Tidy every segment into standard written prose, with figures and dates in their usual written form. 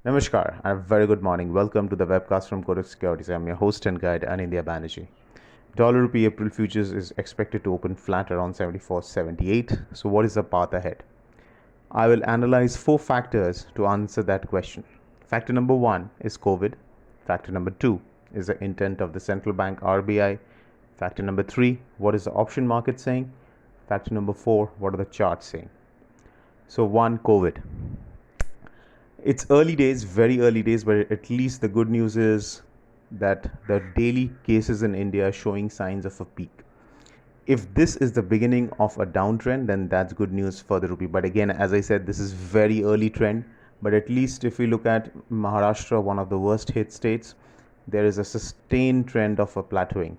Namaskar and a very good morning. Welcome to the webcast from Kotak Securities. I'm your host and guide, Anindya Banerjee. Dollar rupee April futures is expected to open flat around 74.78. So, what is the path ahead? I will analyze four factors to answer that question. Factor number one is COVID. Factor number two is the intent of the central bank RBI. Factor number three, what is the option market saying? Factor number four, what are the charts saying? So, one, COVID. It's early days, very early days, but at least the good news is that the daily cases in India are showing signs of a peak. If this is the beginning of a downtrend, then that's good news for the rupee. But again, as I said, this is very early trend. But at least if we look at Maharashtra, one of the worst hit states, there is a sustained trend of a plateauing.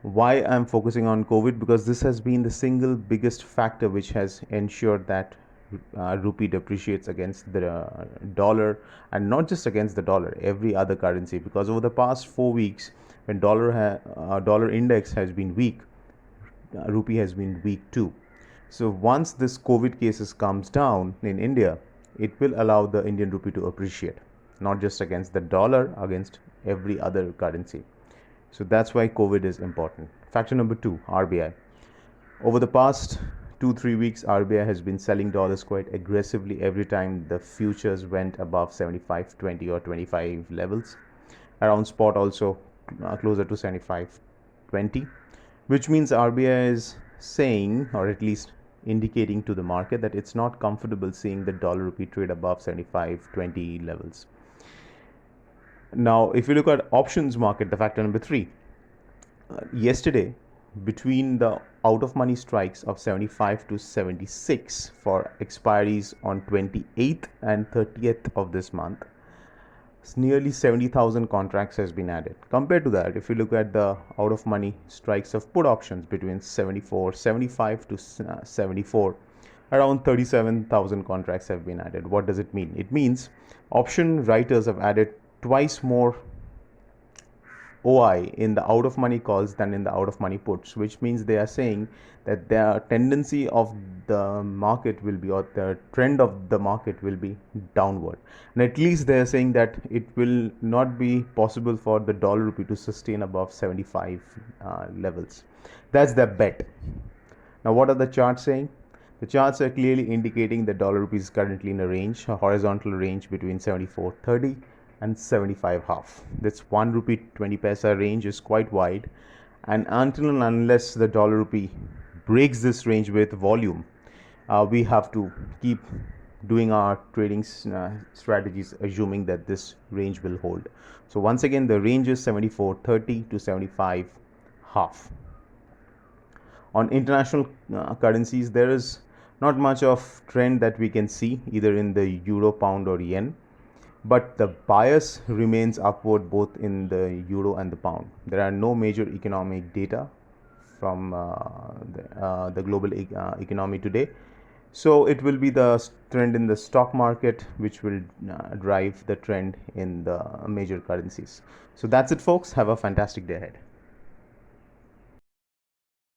Why I'm focusing on COVID? Because this has been the single biggest factor which has ensured that rupee depreciates against the dollar, and not just against the dollar, every other currency. Because over the past 4 weeks, when dollar index has been weak, rupee has been weak too. So once this COVID cases comes down in India, it will allow the Indian rupee to appreciate, not just against the dollar, against every other currency. So that's why COVID is important. Factor number two, RBI. Over the past 2-3 weeks, RBI has been selling dollars quite aggressively every time the futures went above 75.20 or 25 levels. Around spot also closer to 75.20, which means RBI is saying, or at least indicating to the market, that it's not comfortable seeing the dollar rupee trade above 75.20 levels. Now, if you look at options market, the factor number three, yesterday, between the out of money strikes of 75 to 76 for expiries on 28th and 30th of this month, nearly 70,000 contracts has been added. Compared to that, if you look at the out of money strikes of put options between 75 to 74, around 37,000 contracts have been added. What does it mean? It means option writers have added twice more OI in the out of money calls than in the out of money puts, which means they are saying that the tendency of the market will be, or the trend of the market will be downward. And at least they are saying that it will not be possible for the dollar rupee to sustain above 75 levels. That's their bet. Now, what are the charts saying? The charts are clearly indicating that dollar rupee is currently in a range, a horizontal range between 74.30 and 75.5. This 1 rupee 20 paisa range is quite wide, and until and unless the dollar rupee breaks this range with volume, we have to keep doing our trading strategies assuming that this range will hold. So once again, the range is 74.30 to 75.5. On international currencies, there is not much of trend that we can see either in the euro, pound or yen, but the bias remains upward both in the euro and the pound. There are no major economic data from the global economy today. So it will be the trend in the stock market which will drive the trend in the major currencies. So that's it, folks. Have a fantastic day ahead.